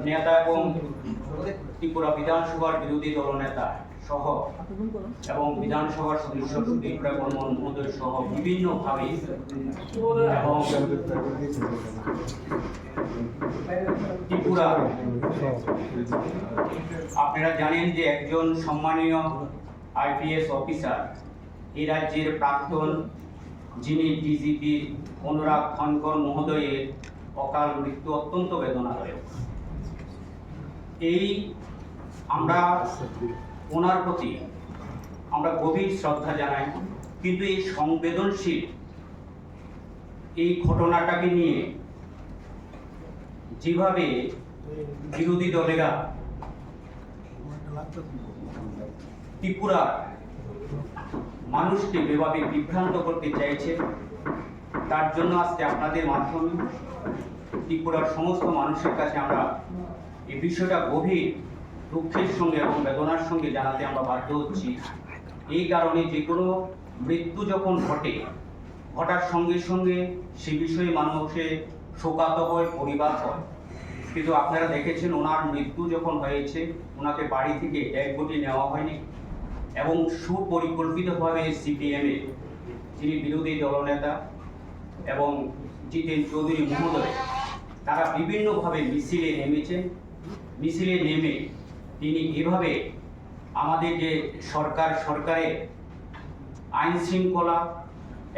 নেতা এবং ত্রিপুরা বিধানসভার বিরোধী দলনেতা সহ এবং বিধানসভার সদস্য ত্রিপুরা বর্মন মহোদয় সহ বিভিন্নভাবে এবং ত্রিপুরা আপনারা জানেন যে একজন সম্মানীয় আইপিএস অফিসার এই রাজ্যের প্রাক্তন যিনি ডিজিপি অনুরাগ খনকর মহোদয়ের অকাল মৃত্যু অত্যন্ত বেদনাদায়ক। এই আমরা ওনার প্রতি আমরা গভীর শ্রদ্ধা জানাই, কিন্তু এই সংবেদনশীল এই ঘটনাটাকে নিয়ে যেভাবে বিরোধী দলেরা ত্রিপুরার মানুষকে যেভাবে বিভ্রান্ত করতে চাইছে, তার জন্য আজকে আপনাদের মাধ্যমে ত্রিপুরার সমস্ত মানুষের কাছে আমরা এই বিষয়টা গভীর দুঃখের সঙ্গে এবং বেদনার সঙ্গে জানাতে আমরা বাধ্য হচ্ছি। এই কারণে যে কোনো মৃত্যু যখন ঘটার সঙ্গে সঙ্গে সে বিষয়ে মানুষের শোকাহত হয়, পরিবার হয়। কিন্তু আপনারা দেখেছেন ওনার মৃত্যু যখন হয়েছে, ওনাকে বাড়ি থেকে এক কোটি নেওয়া হয়নি এবং সুপরিকল্পিতভাবে সিপিএমে যিনি বিরোধী দলনেতা এবং জিতেন চৌধুরী মহোদয় তারা বিভিন্নভাবে মিছিলে নেমেছেন। মিছিলে নেমে তিনি এভাবে আমাদের যে সরকারের আইন শৃঙ্খলা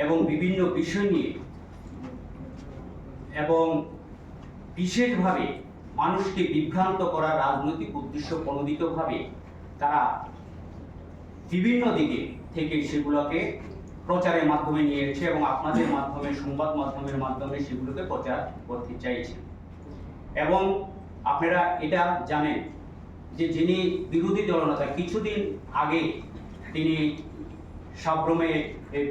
এবং বিভিন্ন বিষয় নিয়ে এবং বিশেষভাবে মানুষকে বিভ্রান্ত করার রাজনৈতিক উদ্দেশ্য প্রণোদিতভাবে তারা বিভিন্ন দিকে থেকে সেগুলোকে প্রচারের মাধ্যমে নিয়েছে এবং আপনাদের মাধ্যমে সংবাদ মাধ্যমের মাধ্যমে সেগুলোকে প্রচার করতে চাইছে। এবং আপনারা এটা জানেন যে যিনি বিরোধী দলনেতা কিছুদিন আগে তিনি সাব্রমে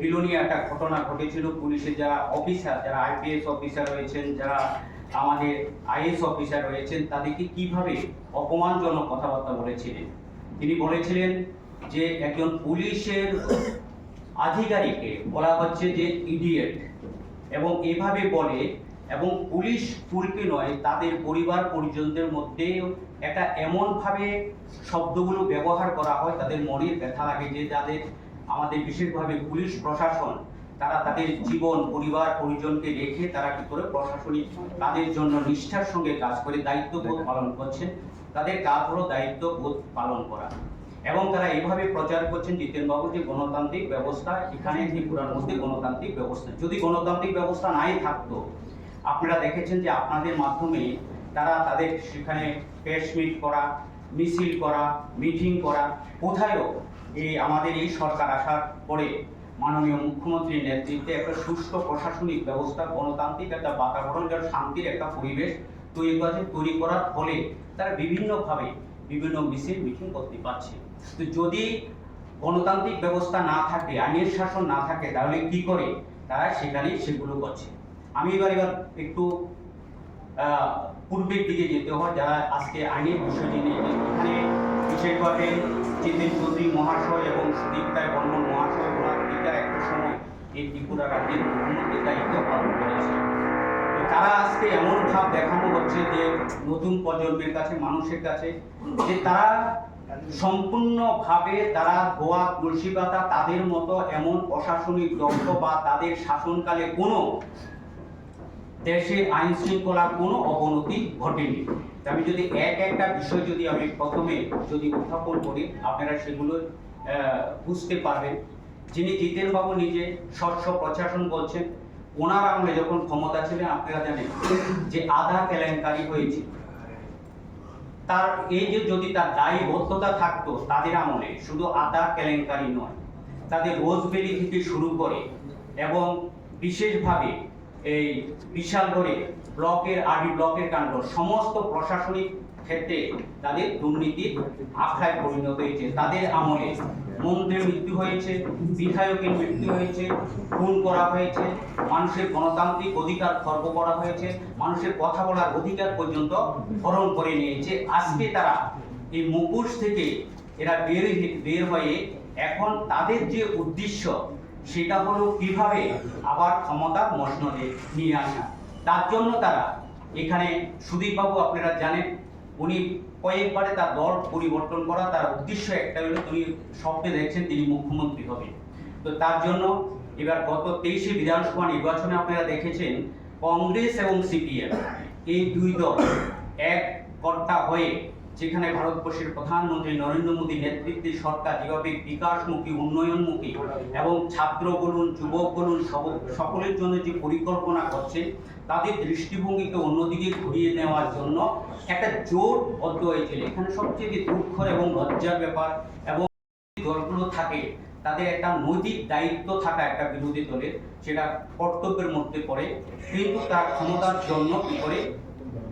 বিলোনিয়া একটা ঘটনা ঘটেছিল, পুলিশের যারা অফিসার, যারা আইপিএস অফিসার রয়েছেন, যারা আমাদের আইএস অফিসার রয়েছেন, তাদেরকে কিভাবে অপমানজনক কথাবার্তা বলেছিলেন। তিনি বলেছিলেন যে একজন পুলিশের আধিকারিককে বলা হচ্ছে যে ইডিয়েট, এবং এভাবে বলে এবং পুলিশ ফুলকে নয় তাদের পরিবার পরিজনদের মধ্যে একটা এমনভাবে শব্দগুলো ব্যবহার করা হয়, তাদের মনের ব্যথা লাগে যে যাদের আমাদের বিশেষভাবে পুলিশ প্রশাসন তারা তাদের জীবন পরিবার পরিজনকে রেখে তারা কি করে প্রশাসনিক তাদের জন্য নিষ্ঠার সঙ্গে কাজ করে দায়িত্ববোধ পালন করছেন। তাদের কাজ হলো দায়িত্ববোধ পালন করা এবং তারা এইভাবে প্রচার করছেন জিতেনবাবু যে গণতান্ত্রিক ব্যবস্থা এখানে ত্রিপুরার মধ্যে গণতান্ত্রিক ব্যবস্থা, যদি গণতান্ত্রিক ব্যবস্থা নাই থাকতো আপনারা দেখেছেন যে আপনাদের মাধ্যমে তারা তাদের সেখানে প্রেস মিট করা, মিছিল করা, মিটিং করা, কোথায়ও এই আমাদের এই সরকার আসার পরে মাননীয় মুখ্যমন্ত্রীর নেতৃত্বে একটা সুষ্ঠু প্রশাসনিক ব্যবস্থা, গণতান্ত্রিক একটা বাতাবরণ, যার শান্তির একটা পরিবেশ তৈরি করার ফলে তারা বিভিন্নভাবে বিভিন্ন মিছিল মিটিং করতে পারছে। তো যদি গণতান্ত্রিক ব্যবস্থা না থাকে, আইনের শাসন না থাকে, তাহলে কি করে তারা সেগুলো করছে। আমি এবার একটু পূর্বের দিকে যেতে হয়, যারা আজকে আইনের বিষয় নিয়ে এখানে বিশেষভাবে জিতেন চৌধুরী মহাশয় এবং সুদীপ রায় বর্মন মহাশয় ওনার পিতা একটা সময় এই ত্রিপুরা রাজ্যের মুখ্যমন্ত্রীর দায়িত্ব পালন করেছে। তারা আজকে এমন ভাব দেখানো হচ্ছে যে নতুন প্রজন্মের কাছে, মানুষের কাছে, যে তারা সম্পূর্ণভাবে তারা গোয়া তুলসী পাতা তাদের মতো এমন প্রশাসনিক দক্ষ বা তাদের শাসনকালে কোনো দেশের আইন শৃঙ্খলার কোনো অবনতি ঘটেনি। আমি যদি একটা বিষয় যদি আমি প্রথমে যদি উত্থাপন করি, আপনারা সেগুলো বুঝতে পারবেন। যিনি জিতেনবাবু নিজে স্বচ্ছ প্রশাসন বলছেন, ওনার আমলে যখন ক্ষমতা ছিলেন আপনারা জানেন যে আধার কেলেঙ্কারি হয়েছে। তার এই যে যদি তার দায়বদ্ধতা থাকতো তাদের আমলে, শুধু আধার কেলেঙ্কারি নয়, তাদের রোজবেলি থেকে শুরু করে এবং বিশেষভাবে এই বিশালগড়ে ব্লকের কাণ্ড, সমস্ত প্রশাসনিক ক্ষেত্রে তাদের দুর্নীতির আখড়ায় পরিণত হয়েছে। তাদের আমলে মন্ত্রীর মৃত্যু হয়েছে, বিধায়কের মৃত্যু হয়েছে, খুন করা হয়েছে, মানুষের গণতান্ত্রিক অধিকার খর্ব করা হয়েছে, মানুষের কথা বলার অধিকার পর্যন্ত হরণ করে নিয়েছে। আজকে তারা এই মুখোশ থেকে এরা বের হয়ে এখন তাদের যে উদ্দেশ্য সেটা হলো কিভাবে আবার ক্ষমতার মসনদে নিয়ে আসা। তার জন্য তারা এখানে সুদীপবাবু আপনারা জানেন উনি কয়েকবারে তার দল পরিবর্তন করা, তার উদ্দেশ্য একটা হলো তিনি স্বপ্নে দেখছেন তিনি মুখ্যমন্ত্রী হবেন। তো তার জন্য এবার গত 23শে বিধানসভা নির্বাচনে আপনারা দেখেছেন কংগ্রেস এবং সিপিএম এই দুই দল এক কর্তা হয়ে, যেখানে ভারতবর্ষের প্রধানমন্ত্রী নরেন্দ্র মোদী নেতৃত্বে সরকার যেভাবে বিকাশমুখী উন্নয়নমুখী এবং ছাত্র বলুন যুবক বলুন সকলের জন্য যে পরিকল্পনা করছে, তাদের দৃষ্টিভঙ্গিকে অন্যদিকে ঘুরিয়ে নেওয়ার জন্য একটা জোটবদ্ধ হয়েছিল। এখানে সবচেয়ে দুঃখের এবং লজ্জার ব্যাপার, এবং দলগুলো থাকে তাদের একটা নৈতিক দায়িত্ব থাকা একটা বিরোধী দলের, সেটা কর্তব্যের মধ্যে পড়ে, কিন্তু তার ক্ষমতার জন্য কি করে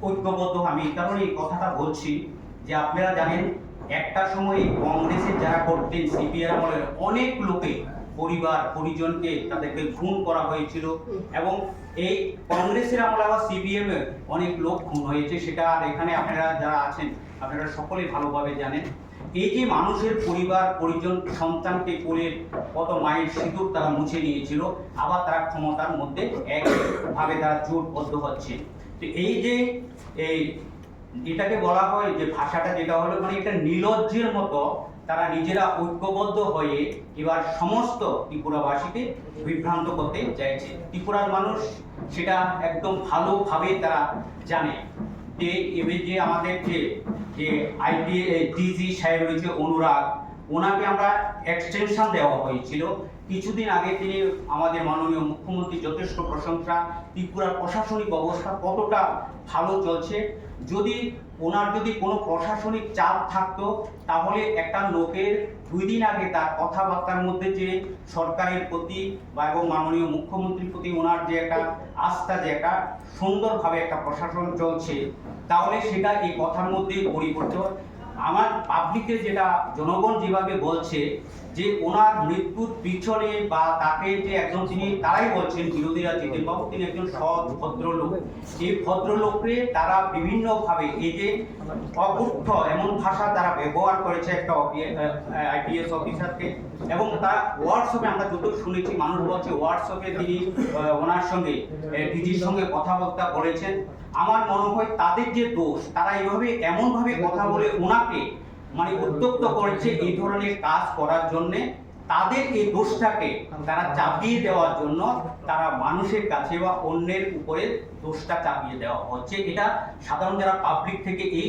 ঐক্যবদ্ধ। আমি এই কারণে এই কথাটা বলছি যে আপনারা জানেন একটা সময় কংগ্রেসের যারা করতেন সিপিআর আমলের অনেক লোকে পরিবার পরিজনকে তাদেরকে খুন করা হয়েছিল, এবং এই কংগ্রেসের আমলে আবার সিপিএম এর অনেক লোক খুন হয়েছে, সেটা আর এখানে আপনারা যারা আছেন আপনারা সকলেই ভালোভাবে জানেন। এই যে মানুষের পরিবার পরিজন সন্তানকে কোলের কত মায়ের সিঁদুর তারা মুছে নিয়েছিল, আবার তারা ক্ষমতার মধ্যে একভাবে তারা জোটবদ্ধ হচ্ছে। তো এই যে এই এটাকে বলা হয় যে ভাষাটা যেটা হলো মানে একটা নির্লজ্জের মতো তারা নিজেরা ঐক্যবদ্ধ হয়ে এবার সমস্ত ত্রিপুরাবাসীকে বিভ্রান্ত করতে চাইছে। ত্রিপুরার মানুষ সেটা একদম ভালোভাবে তারা জানে যে এবার যে আমাদের যে ডিজি সাহেব রয়েছে অনুরাগ, ওনাকে আমরা এক্সটেনশন দেওয়া হয়েছিল কিছুদিন আগে। তিনি আমাদের মাননীয় মুখ্যমন্ত্রী যথেষ্ট প্রশংসা, ত্রিপুরার প্রশাসনিক অবস্থা কতটা ভালো চলছে। যদি ওনার যদি কোনো প্রশাসনিক চাপ থাকতো তাহলে একটা লোকের 2 দিন আগে তার কথাবার্তার মধ্যে যে সরকারের প্রতি বা এবং মাননীয় মুখ্যমন্ত্রীর প্রতি ওনার যে একটা আস্থা, যে একটা সুন্দরভাবে একটা প্রশাসন চলছে, তাহলে সেটা এই কথার মধ্যে পরিবর্তন। আমার পাবলিকে যেটা জনগণ যেভাবে বলছে যে ওনার মৃত্যুর পিছনে বা তাকে যে একজন তিনি তারাই বলছেন বিরোধীরা জিতেনবাবু তিনি একজন সৎ ভদ্রলোক, এই ভদ্রলোককে তারা বিভিন্নভাবে এই যে অকথ্য এমন ভাষা তারা ব্যবহার করেছে একটা আইপিএস অফিসারকে, এবং তারা হোয়াটসঅ্যাপে আমরা যত শুনেছি মানুষ বলছে হোয়াটসঅ্যাপে তিনি ওনার সঙ্গে ডিজির সঙ্গে কথাবার্তা বলেছেন। আমার মনে হয় তাদের যে দোষ, তারা এইভাবে এমনভাবে কথা বলে ওনাকে মানে উদ্যুক্ত করেছে এই ধরনের কাজ করার জন্য, তাদের এই দোষটাকে তারা চাপিয়ে দেওয়ার জন্য তারা মানুষের কাছে বা অন্যের উপরে দোষটা চাপিয়ে দেওয়া হচ্ছে। এটা সাধারণ যারা পাবলিক থেকে এই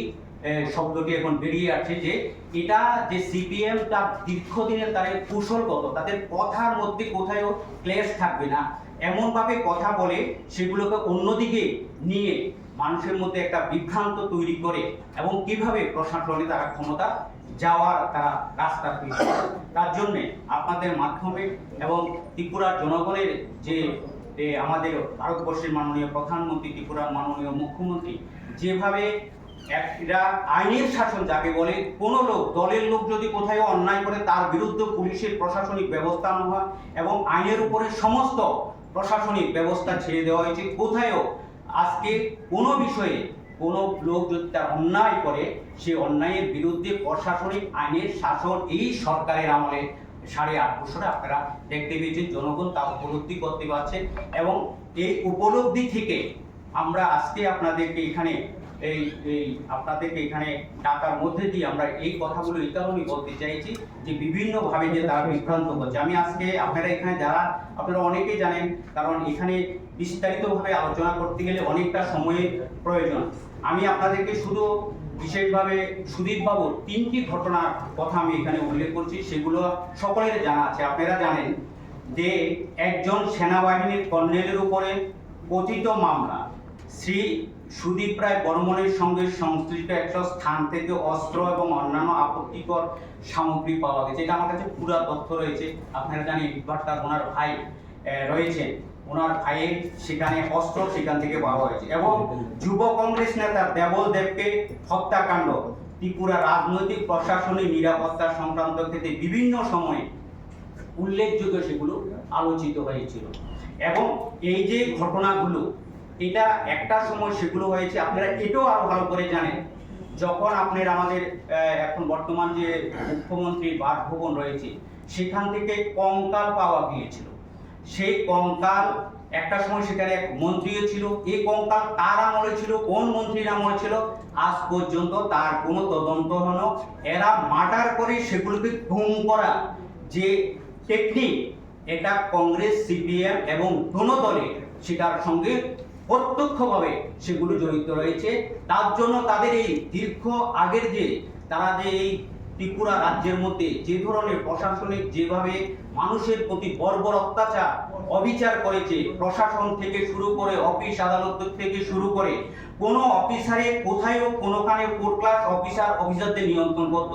শব্দটি এখন বেরিয়ে আসছে যে এটা যে সিপিএম তার দীর্ঘদিনের তাদের কৌশলগত, তাদের কথার মধ্যে কোথাও ক্লেশ থাকবে না এমনভাবে কথা বলে সেগুলোকে অন্যদিকে নিয়ে মানুষের মধ্যে একটা বিভ্রান্ত তৈরি করে, এবং কিভাবে প্রশাসনে তারা ক্ষমতা যাওয়ার তারা রাস্তা পেয়েছে। তার জন্যে আপনাদের মাধ্যমে এবং ত্রিপুরার জনগণের যে আমাদের ভারতবর্ষের মাননীয় প্রধানমন্ত্রী, ত্রিপুরার মাননীয় মুখ্যমন্ত্রী যেভাবে এরা আইনের শাসন যাকে বলে, কোনো লোক দলের লোক যদি কোথাও অন্যায় করে তার বিরুদ্ধে পুলিশের প্রশাসনিক ব্যবস্থা নেওয়া হয়, এবং আইনের উপরে সমস্ত প্রশাসনিক ব্যবস্থা ছেড়ে দেওয়া হয়েছে। কোথাও আজকে কোনো বিষয়ে কোনো লোক যদি তার অন্যায় করে সেই অন্যায়ের বিরুদ্ধে প্রশাসনিক আইনের শাসন এই সরকারের আমলে 8.5 বছরে আপনারা দেখতে পেয়েছেন, জনগণ তা উপলব্ধি করতে পারছে, এবং এই উপলব্ধি থেকে আমরা আজকে আপনাদেরকে এখানে আপনাদেরকে এখানে ডাকার মধ্যে দিয়ে আমরা এই কথাগুলো এই কারণেই বলতে চাইছি যে বিভিন্নভাবে যে তারা বিভ্রান্ত করছে। আমি আজকে আপনারা এখানে যারা আপনারা অনেকেই জানেন, কারণ এখানে বিস্তারিতভাবে আলোচনা করতে গেলে অনেকটা সময়ের প্রয়োজন। আমি আপনাদেরকে শুধু বিশেষভাবে সুদীপবাবু 3টি ঘটনার কথা আমি এখানে উল্লেখ করছি, সেগুলো সকলের জানা আছে। আপনারা জানেন যে একজন সেনাবাহিনীর কর্নেলের উপরে কথিত মামলা, শ্রী সুদীপ রায় বর্মনের সঙ্গে সংশ্লিষ্ট একটা স্থান থেকে অস্ত্র এবং অন্যান্য আপত্তিকর সামগ্রী পাওয়া গেছে। এটা আমার কাছে পুরো তথ্য রয়েছে। আপনারা জানেন ইটভাটার ওনার ভাই রয়েছে, ওনার ভাইয়ের সেখানে অস্ত্র সেখান থেকে পাওয়া হয়েছে, এবং যুব কংগ্রেস নেতা দেবল দেবকে হত্যাকাণ্ড ত্রিপুরা রাজনৈতিক প্রশাসনিক নিরাপত্তা সংক্রান্ত ক্ষেত্রে বিভিন্ন সময়ে উল্লেখযোগ্য সেগুলো আলোচিত হয়েছিল। এবং এই যে ঘটনাগুলো এটা একটা সময় সেগুলো হয়েছে, আপনারা এটাও আরো ভালো করে জানেন যখন আপনার আমাদের এখন বর্তমান যে মুখ্যমন্ত্রীর বাসভবন রয়েছে সেখান থেকে কঙ্কাল পাওয়া গিয়েছিল। সেই কঙ্কাল একটা সময় সেখানে এক মন্ত্রীও ছিল, এই কঙ্কাল কার আমলে ছিল, কোন মন্ত্রীর আমলে ছিল, আজ পর্যন্ত তার কোনো তদন্ত হলো। এরা মার্ডার করে সেগুলোকে গুম করা যে টেকনিক, এটা কংগ্রেস, সিপিএম এবং দোনো দলে সেটার সঙ্গে প্রত্যক্ষভাবে সেগুলো জড়িত রয়েছে। তার জন্য তাদের এই দীর্ঘ আগের যে তারা যে এই ত্রিপুরা রাজ্যের মধ্যে যে ধরনের প্রশাসনিক যেভাবে মানুষের প্রতি বর্বর অত্যাচার অবিচার করেছে, প্রশাসন থেকে শুরু করে অফিস আদালত থেকে শুরু করে কোনো অফিসারে কোথায়ও কোনোখানে কোর্ট ক্লাস অফিসারদের নিয়ন্ত্রণ করত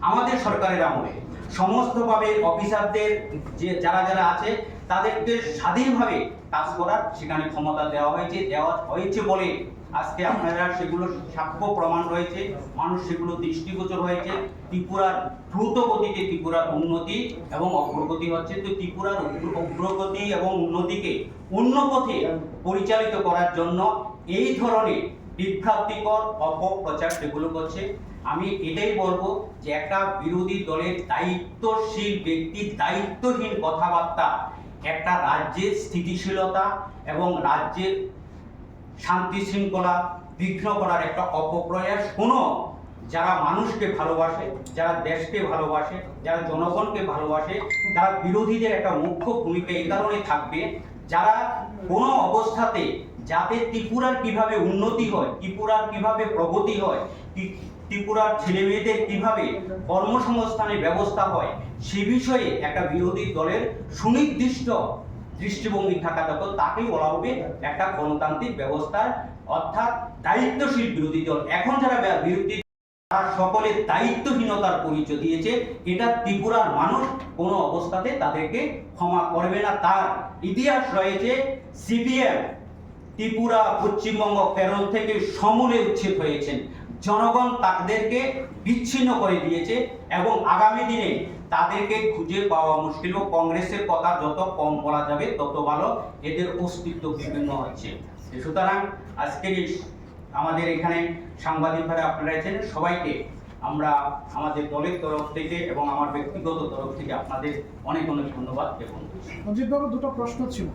আমাদের সরকারের আমলে। সমস্তভাবে অফিসারদের যে যারা আছে তাদেরকে স্বাধীনভাবে কাজ করার সেখানে ক্ষমতা দেওয়া হয়েছে বলে আজকে আপনারা সেগুলো সাক্ষ্য প্রমাণ রয়েছে, মানুষ সেগুলো দৃষ্টিগোচর হয়েছে। ত্রিপুরার দ্রুত গতিতে ত্রিপুরার উন্নতি এবং অগ্রগতি হচ্ছে। তো ত্রিপুরার অগ্রগতি এবং উন্নতিকে অন্য পথে পরিচালিত করার জন্য এই ধরনের বিভ্রান্তিকর অপপ্রচার সেগুলো করছে। আমি এটাই বলবো যে একটা বিরোধী দলের দায়িত্বশীল ব্যক্তির দায়িত্বহীন কথাবার্তা একটা রাজ্যের স্থিতিশীলতা এবং রাজ্যের শান্তি শৃঙ্খলা বিঘ্ন করার একটা অপপ্রয়াস। কোনো যারা মানুষকে ভালোবাসে, যারা দেশকে ভালোবাসে, যারা জনগণকে ভালোবাসে, তারা বিরোধীদের একটা মুখ্য ভূমিকা এই কারণে থাকবে, যারা কোনো অবস্থাতে যাতে ত্রিপুরার কিভাবে উন্নতি হয়, ত্রিপুরার কিভাবে প্রগতি হয়, ত্রিপুরার ছেলে মেয়েদের কিভাবে কর্মসংস্থানের ব্যবস্থা হয়, সে বিষয়ে একটা বিরোধী দলের সুনির্দিষ্ট দৃষ্টিভঙ্গি থাকা দরকার। তাকেই বলা হবে একটা গণতান্ত্রিক ব্যবস্থার অর্থাৎ দায়িত্বশীল বিরোধী দল। এখন যারা বিরোধী তারা সকলে দায়িত্বহীনতার পরিচয় দিয়েছে, এটা ত্রিপুরার মানুষ কোনো অবস্থাতে তাদেরকে ক্ষমা করবে না। তার ইতিহাস রয়েছে। সিপিএম ত্রিপুরা পশ্চিমবঙ্গ কেরল থেকে সমূলে উচ্ছেদ হয়েছেন, জনগণ তাদেরকে বিচ্ছিন্ন করে দিয়েছে এবং আগামী দিনে তাদেরকে খুঁজে পাওয়া মুশকিল। কংগ্রেসের কথা যত কম বলা যাবে তত ভালো, এদের অস্তিত্ব বিভিন্ন হচ্ছে। সুতরাং আজকের আমাদের এখানে সাংবাদিক ভাইরা আপনারা আছেন, সবাইকে আমরা আমাদের দলের তরফ থেকে এবং আমার ব্যক্তিগত তরফ থেকে আপনাদের অনেক অনেক ধন্যবাদ জ্ঞাপন করছি। মজিদবাবু, দুটো প্রশ্ন ছিল।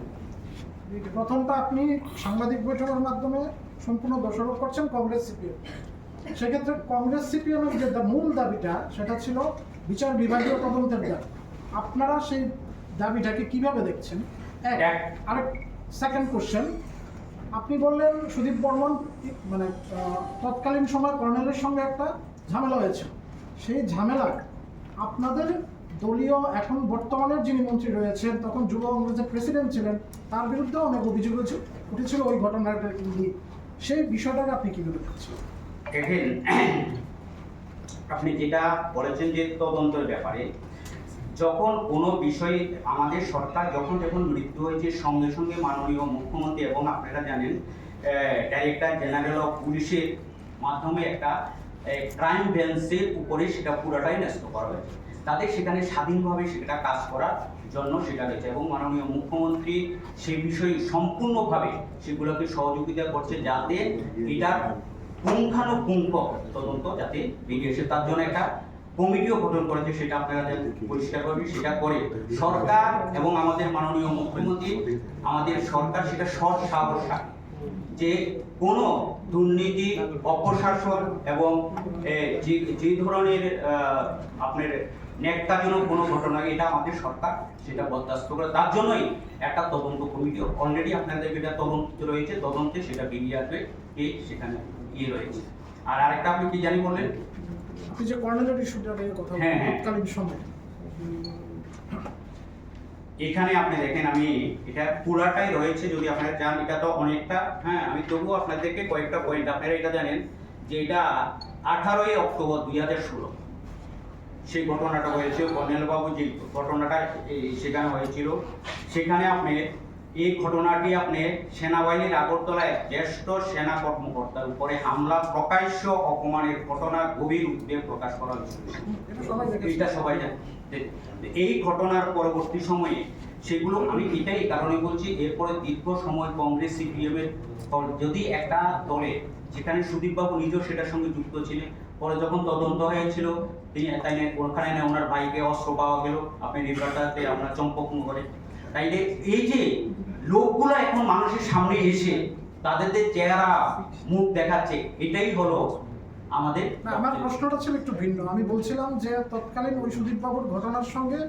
প্রথমটা, আপনি সাংবাদিক বৈঠকের মাধ্যমে সম্পূর্ণ দোষারোপ করছেন কংগ্রেস সিপিএম। সেক্ষেত্রে কংগ্রেস সিপিএমের যে মূল দাবিটা সেটা ছিল বিচার বিভাগীয় তদন্তের দাবি। আপনারা সেই দাবিটাকে কিভাবে দেখছেন? আরেক সেকেন্ড কোশ্চেন, আপনি বললেন সুদীপ বর্মন মানে তৎকালীন সময় কর্নেলের সঙ্গে একটা ঝামেলা হয়েছে। সেই ঝামেলা আপনাদের দলীয় এখন বর্তমানের যিনি মন্ত্রী রয়েছেন, তখন যুব কংগ্রেসের প্রেসিডেন্ট ছিলেন, তার বিরুদ্ধে অনেক অভিযোগ উঠেছিল ওই ঘটনাটা নিয়ে। সেই বিষয়টাকে আপনি কিভাবে দেখছেন? দেখেন, আপনি যেটা বলেছেন যে তদন্তের ব্যাপারে, যখন কোনো বিষয়ে আমাদের সরকার যখন মৃত্যু হয়েছে, সঙ্গে সঙ্গে মাননীয় মুখ্যমন্ত্রী এবং আপনারা জানেন ডাইরেক্টর জেনারেল অফ পুলিশের মাধ্যমে একটা ক্রাইম বেঞ্চের উপরে সেটা পুরোটাই ন্যস্ত করা হয়েছে। তাদের সেখানে স্বাধীনভাবে সেটা কাজ করার জন্য সেটা রয়েছে এবং মাননীয় মুখ্যমন্ত্রী সেই বিষয়ে সম্পূর্ণভাবে সেগুলোকে সহযোগিতা করছে যাতে এটার পুঙ্খানুপুঙ্খ তদন্ত যাতে বেরিয়ে আসে। তার জন্য একটা কমিটিও গঠন করেছে, সেটা আপনারা পরিষ্কার করবে। সেটা করে সরকার এবং আমাদের মাননীয় মুখ্যমন্ত্রী, আমাদের সরকার সেটা সৎ সাহস যে কোনো দুর্নীতি, অপশাসন এবং যে ধরনের আপনার ন্যাক্কারজনক কোনো ঘটনা, এটা আমাদের সরকার সেটা বরদাস্ত করে। তার জন্যই একটা তদন্ত কমিটি অলরেডি আপনাদের যেটা তদন্ত রয়েছে, তদন্তে সেটা বেরিয়ে আসবে সেখানে রয়েছে। আর আরেকটা আপনি কি জানি বললেন, আপনি যে কর্নেলের ইস্যুটা নিয়ে কথা বললেন তৎকালীন সময়, এখানে আপনি দেখেন আমি এটা পুরাটাই রয়েছে। যদি আপনারা চান এটা তো অনেকটা, আমি তবুও আপনাদেরকে কয়েকটা পয়েন্ট, আপনারা এটা জানেন যে এটা 18ই অক্টোবর 2016 সেই ঘটনাটা হয়েছে। কর্নেল বাবু যে ঘটনাটা সেখানে হয়েছিল, সেখানে আপনি এই ঘটনাটি আপনি সেনাবাহিনীর আগরতলায় জ্যেষ্ঠ সেনা কর্মকর্তার উপরে হামলা, প্রকাশ্য অপমানের ঘটনা গভীর উদ্বেগ প্রকাশ করা হয়েছিল। এটা সবাই জানে। এই ঘটনার পরবর্তী সময়ে সেগুলো আমি এটাই কারণে বলছি, এরপরে দীর্ঘ সময় কংগ্রেস সিপিএমের যদি একটা দলে, যেখানে সুদীপবাবু নিজেও সেটার সঙ্গে যুক্ত ছিলেন, পরে যখন তদন্ত হয়েছিল তিনি ওখানে ওনার ভাইকে অস্ত্র পাওয়া গেল, আপনি নির্বাচনতে আমরা চম্পকনগরে তাইলে এই যে লোকগুলো এখন মানুষের সামনে এসে তাদের যে চেহারা মুখ দেখাচ্ছে, এটাই হলো আমাদের না, আমার প্রশ্নটা ছিল একটু ভিন্ন। আমি বলছিলাম যে তৎকালীন ওই সুদীপ বাবুর ঘটনার সঙ্গে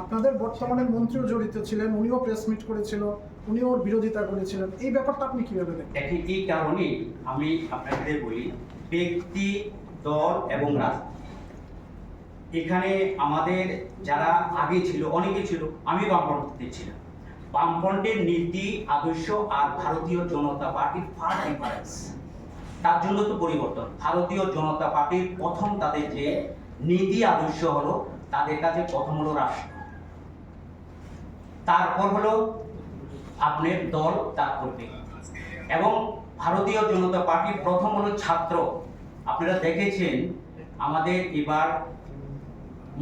আপনাদের বর্তমানের মন্ত্রীও জড়িত ছিলেন, উনিও প্রেস মিট করেছিল, উনিও ওর বিরোধিতা করেছিলেন। এই ব্যাপারটা আপনি কিভাবে দেখেন? দেখেন, এই কারণে আমি আপনাদের বলি, ব্যক্তি, দল এবং রাজনীতি, এখানে আমাদের যারা আগে ছিল, অনেকে ছিল, আমি বামপন্থীতে ছিলাম। বামপন্থের নীতি আদর্শ আর ভারতীয় জনতা পার্টির ফার ডিফারেন্স। তার জন্য তো পরিবর্তন। ভারতীয় জনতা পার্টির প্রথম তাদের যে নীতি আদর্শ হলো, তাদের কাছে প্রথম হলো রাষ্ট্র, তারপর হলো আপনার দল, তারপর ব্যক্তি। এবং ভারতীয় জনতা পার্টির প্রথম হলো ছাত্র। আপনারা দেখেছেন আমাদের এবার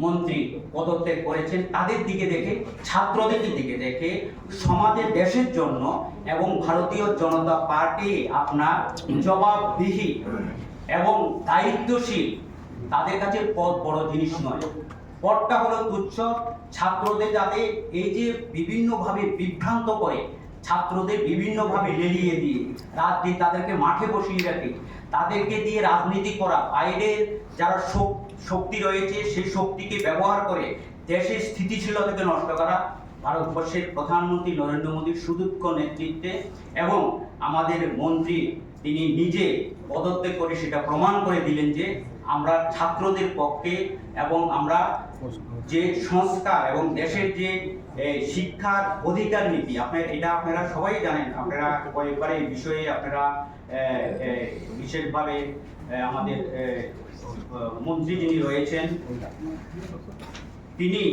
মন্ত্রী পদত্যাগ করেছেন, তাদের দিকে দেখে, ছাত্রদের দিকে দেখে সমাজের, দেশের জন্য। এবং ভারতীয় জনতা পার্টি আপনার জবাবদিহি এবং দায়িত্বশীল, তাদের কাছে পদ বড় জিনিস নয়, পদটা হলো তুচ্ছ। ছাত্রদের যাতে এই যে বিভিন্নভাবে বিভ্রান্ত করে, ছাত্রদের বিভিন্নভাবে লেলিয়ে দিয়ে রাজনীতি, তাদেরকে মাঠে বসিয়ে রাখে, তাদেরকে দিয়ে রাজনীতি করা, বাইরের যারা শক্তি রয়েছে সেই শক্তিকে ব্যবহার করে দেশের স্থিতিশীলতাকে নষ্ট করা, ভারতবর্ষের প্রধানমন্ত্রী নরেন্দ্র মোদীর সুদক্ষ নেতৃত্বে এবং আমাদের মন্ত্রী তিনি নিজে পদত্যাগ করে সেটা প্রমাণ করে দিলেন যে আমরা ছাত্রদের পক্ষে, এবং আমরা যে সংস্কার এবং দেশের যে শিক্ষার অধিকার নীতি, আপনারা সবাই জানেন। আপনারা কয়েকবার এই বিষয়ে আপনারা বিশেষভাবে আমাদের মন্ত্রী যিনি রয়েছেন তিনি